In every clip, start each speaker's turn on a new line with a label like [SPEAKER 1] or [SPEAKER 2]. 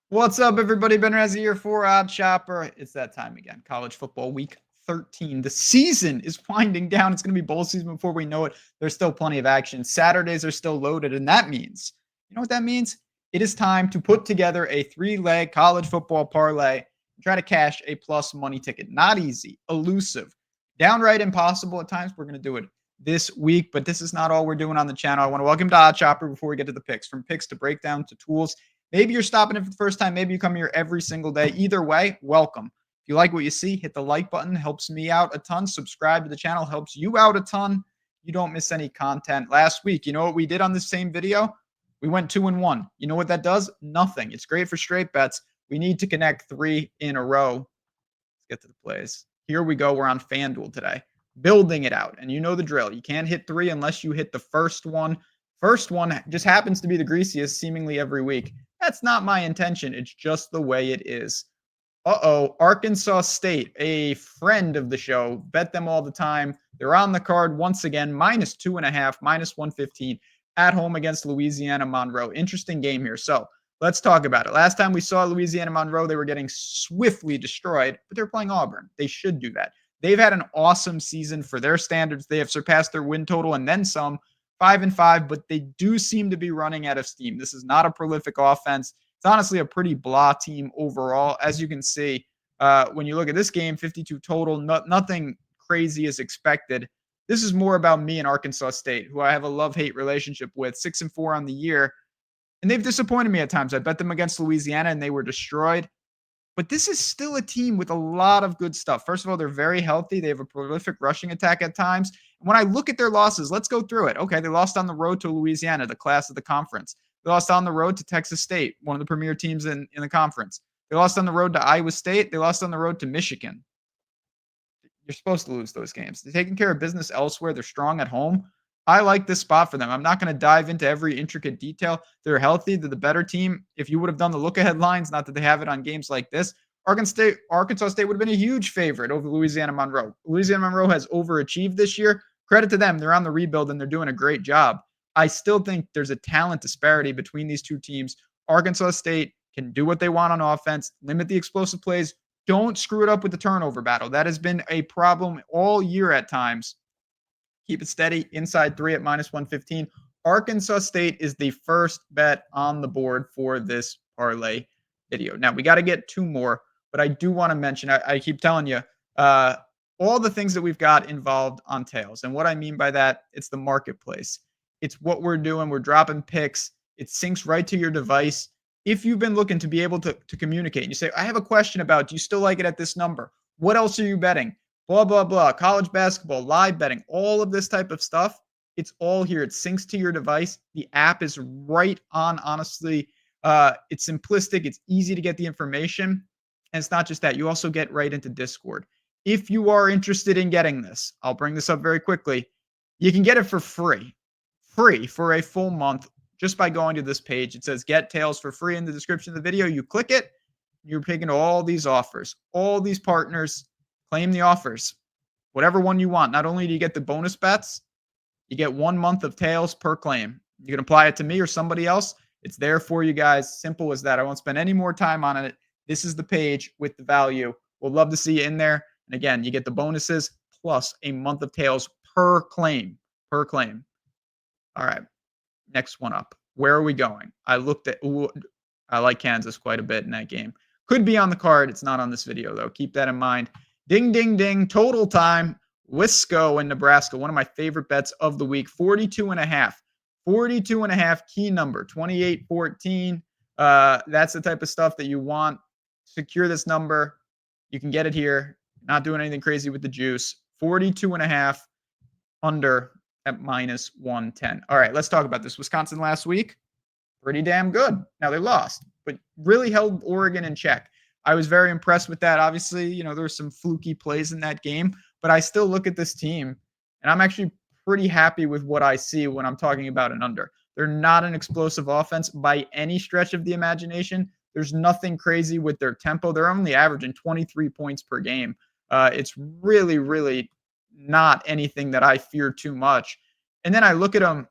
[SPEAKER 1] What's up, everybody? Ben Razzie here for Odd Shopper. It's that time again. College football week 13. The season is winding down. It's going to be bowl season before we know it. There's still plenty of action. Saturdays are still loaded, and that means, you know what that means? It is time to put together a three-leg college football parlay and try to cash a plus money ticket. Not easy, elusive, downright impossible at times. We're going to do it this week, but this is not all we're doing on the channel. I want to welcome to Odd Shopper before we get to the picks. From picks to breakdown to tools. Maybe you're stopping it for the first time. Maybe you come here every single day. Either way, welcome. If you like what you see, hit the like button. Helps me out a ton. Subscribe to the channel. Helps you out a ton. You don't miss any content. Last week, you know what we did on this same video? We went 2-1. You know what that does? Nothing. It's great for straight bets. We need to connect 3 in a row. Let's get to the plays. Here we go. We're on FanDuel today. Building it out. And you know the drill. You can't hit 3 unless you hit the first one. First one just happens to be the greasiest seemingly every week. That's not my intention. It's just the way it is. Arkansas State, a friend of the show, bet them all the time. They're on the card once again, -2.5, -115 at home against Louisiana Monroe. Interesting game here. So let's talk about it. Last time we saw Louisiana Monroe, they were getting swiftly destroyed, but they're playing Auburn. They should do that. They've had an awesome season for their standards. They have surpassed their win total and then some. 5-5, but they do seem to be running out of steam. This is not a prolific offense. It's honestly a pretty blah team overall. As you can see, when you look at this game, 52 total, nothing crazy is expected. This is more about me and Arkansas State, who I have a love-hate relationship with, 6-4 on the year. And they've disappointed me at times. I bet them against Louisiana, and they were destroyed. But this is still a team with a lot of good stuff. First of all, they're very healthy. They have a prolific rushing attack at times. When I look at their losses, let's go through it. Okay, they lost on the road to Louisiana, the class of the conference. They lost on the road to Texas State, one of the premier teams in the conference. They lost on the road to Iowa State. They lost on the road to Michigan. You're supposed to lose those games. They're taking care of business elsewhere. They're strong at home. I like this spot for them. I'm not going to dive into every intricate detail. They're healthy. They're the better team. If you would have done the look-ahead lines, not that they have it on games like this, Arkansas State would have been a huge favorite over Louisiana Monroe. Louisiana Monroe has overachieved this year. Credit to them. They're on the rebuild, and they're doing a great job. I still think there's a talent disparity between these two teams. Arkansas State can do what they want on offense, limit the explosive plays. Don't screw it up with the turnover battle. That has been a problem all year at times. Keep it steady inside 3 at -115. Arkansas State is the first bet on the board for this parlay video. Now, we got to get 2 more, but I do want to mention, I keep telling you, all the things that we've got involved on tails. And what I mean by that, it's the marketplace. It's what we're doing. We're dropping picks. It syncs right to your device. If you've been looking to be able to communicate and you say, I have a question about, do you still like it at this number? What else are you betting? Blah, blah, blah, college basketball, live betting, all of this type of stuff. It's all here. It syncs to your device. The app is right on, honestly. It's simplistic. It's easy to get the information. And it's not just that. You also get right into Discord. If you are interested in getting this, I'll bring this up very quickly. You can get it for free for a full month just by going to this page. It says get tails for free in the description of the video. You click it. You're picking all these offers, all these partners. Claim the offers, whatever one you want. Not only do you get the bonus bets, you get 1 month of tails per claim. You can apply it to me or somebody else. It's there for you guys. Simple as that. I won't spend any more time on it. This is the page with the value. We'll love to see you in there. And again, you get the bonuses plus a month of tails per claim. All right. Next one up. Where are we going? I like Kansas quite a bit in that game. Could be on the card. It's not on this video, though. Keep that in mind. Ding, ding, ding. Total time. Wisco in Nebraska. One of my favorite bets of the week. 42.5. 42.5 key number. 28-14. That's the type of stuff that you want. Secure this number. You can get it here. Not doing anything crazy with the juice. 42.5 under at -110. All right, let's talk about this. Wisconsin last week. Pretty damn good. Now they lost, but really held Oregon in check. I was very impressed with that. Obviously, there were some fluky plays in that game, but I still look at this team, and I'm actually pretty happy with what I see when I'm talking about an under. They're not an explosive offense by any stretch of the imagination. There's nothing crazy with their tempo. They're only averaging 23 points per game. It's really, really not anything that I fear too much. And then I look at them.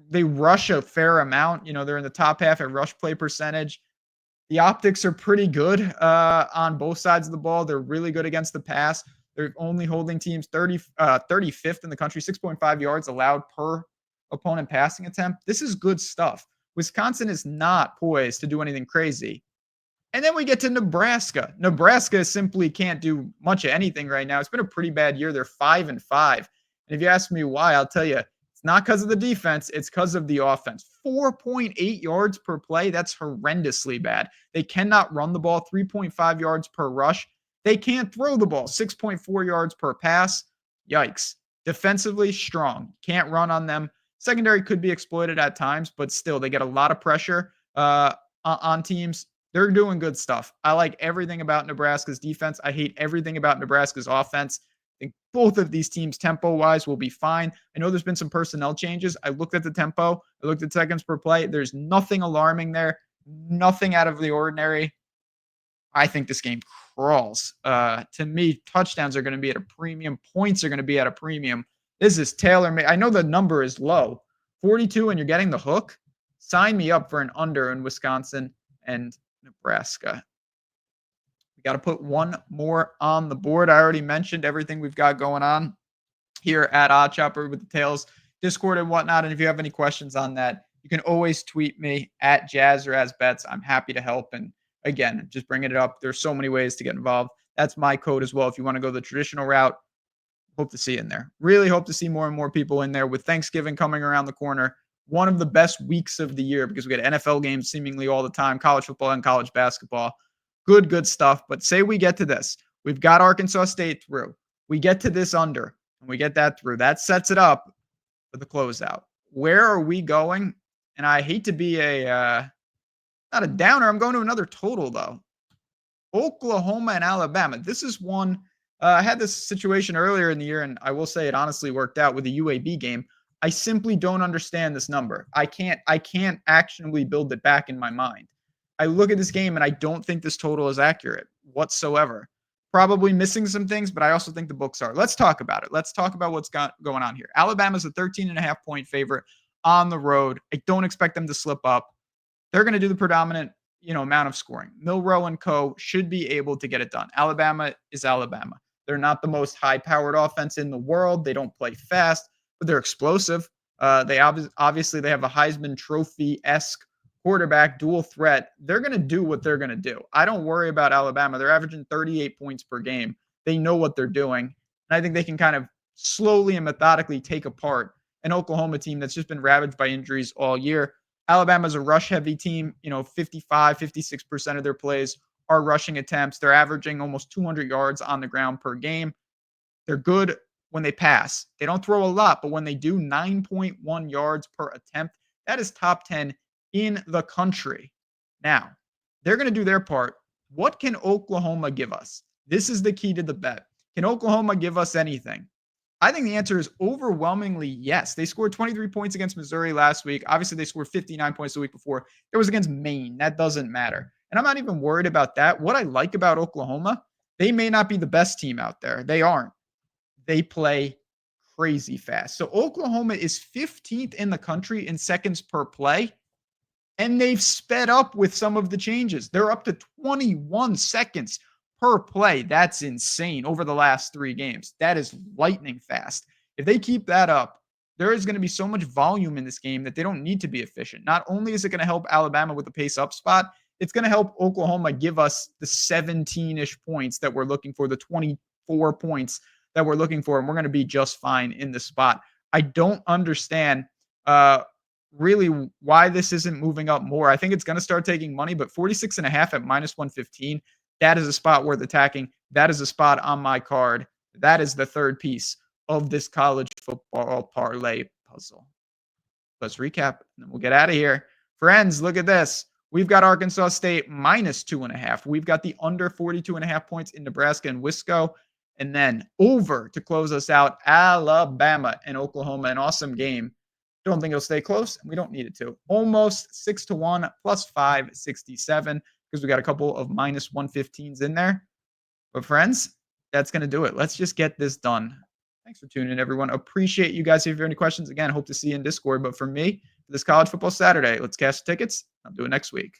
[SPEAKER 1] They rush a fair amount. They're in the top half at rush play percentage. The optics are pretty good on both sides of the ball. They're really good against the pass. They're only holding teams 35th in the country, 6.5 yards allowed per opponent passing attempt. This is good stuff. Wisconsin is not poised to do anything crazy. And then we get to Nebraska. Nebraska simply can't do much of anything right now. It's been a pretty bad year. They're 5-5. And if you ask me why, I'll tell you, it's not because of the defense. It's because of the offense. 4.8 yards per play. That's horrendously bad. They cannot run the ball. 3.5 yards per rush. They can't throw the ball. 6.4 yards per pass. Yikes. Defensively strong. Can't run on them. Secondary could be exploited at times, but still, they get a lot of pressure on teams. They're doing good stuff. I like everything about Nebraska's defense. I hate everything about Nebraska's offense. I think both of these teams, tempo-wise, will be fine. I know there's been some personnel changes. I looked at the tempo. I looked at seconds per play. There's nothing alarming there. Nothing out of the ordinary. I think this game crawls. To me, touchdowns are going to be at a premium. Points are going to be at a premium. This is tailor-made. I know the number is low. 42 and you're getting the hook. Sign me up for an under in Wisconsin and Nebraska. We got to put one more on the board. I already mentioned everything we've got going on here at OddsShopper with the tails, Discord and whatnot. And if you have any questions on that, you can always tweet me at JazzRazBets. I'm happy to help. And again, just bringing it up. There's so many ways to get involved. That's my code as well. If you want to go the traditional route, hope to see you in there. Really hope to see more and more people in there with Thanksgiving coming around the corner. One of the best weeks of the year because we get NFL games seemingly all the time, college football and college basketball. Good stuff. But say we get to this. We've got Arkansas State through. We get to this under, and we get that through. That sets it up for the closeout. Where are we going? And I hate to be not a downer. I'm going to another total, though. Oklahoma and Alabama. This is one. I had this situation earlier in the year, and I will say it honestly worked out with the UAB game. I simply don't understand this number. I can't actionably build it back in my mind. I look at this game and I don't think this total is accurate whatsoever. Probably missing some things, but I also think the books are. Let's talk about it. Let's talk about what's going on here. Alabama's a 13.5-point favorite on the road. I don't expect them to slip up. They're going to do the predominant, amount of scoring. Milroe and co should be able to get it done. Alabama is Alabama. They're not the most high-powered offense in the world. They don't play fast, but they're explosive. They obviously they have a Heisman Trophy-esque quarterback, dual threat. They're going to do what they're going to do. I don't worry about Alabama. They're averaging 38 points per game. They know what they're doing. And I think they can kind of slowly and methodically take apart an Oklahoma team that's just been ravaged by injuries all year. Alabama's a rush-heavy team. 55, 56% of their plays are rushing attempts. They're averaging almost 200 yards on the ground per game. They're good when they pass. They don't throw a lot, but when they do, 9.1 yards per attempt. That is top 10 in the country. Now, they're going to do their part. What can Oklahoma give us? This is the key to the bet. Can Oklahoma give us anything? I think the answer is overwhelmingly yes. They scored 23 points against Missouri last week. Obviously, they scored 59 points the week before. It was against Maine. That doesn't matter. And I'm not even worried about that. What I like about Oklahoma, they may not be the best team out there. They aren't. They play crazy fast. So Oklahoma is 15th in the country in seconds per play. And they've sped up with some of the changes. They're up to 21 seconds per play. That's insane over the last 3 games. That is lightning fast. If they keep that up, there is going to be so much volume in this game that they don't need to be efficient. Not only is it going to help Alabama with the pace up spot, it's going to help Oklahoma give us the 17-ish points that we're looking for, the 24 points that we're looking for, and we're going to be just fine in the spot. I don't understand really why this isn't moving up more. I think it's going to start taking money, but 46.5 at minus 115, that is a spot worth attacking. That is a spot on my card. That is the third piece of this college football parlay puzzle. Let's recap, and then we'll get out of here. Friends, look at this. We've got Arkansas State minus 2.5. We've got the under 42.5 points in Nebraska and Wisco. And then over to close us out, Alabama and Oklahoma. An awesome game. Don't think it'll stay close, and we don't need it to. Almost 6-1 plus 567 because we got a couple of minus 115s in there. But friends, that's going to do it. Let's just get this done. Thanks for tuning in, everyone. Appreciate you guys. If you have any questions, again, hope to see you in Discord. But for me, for this college football Saturday, let's cash tickets. I'll do it next week.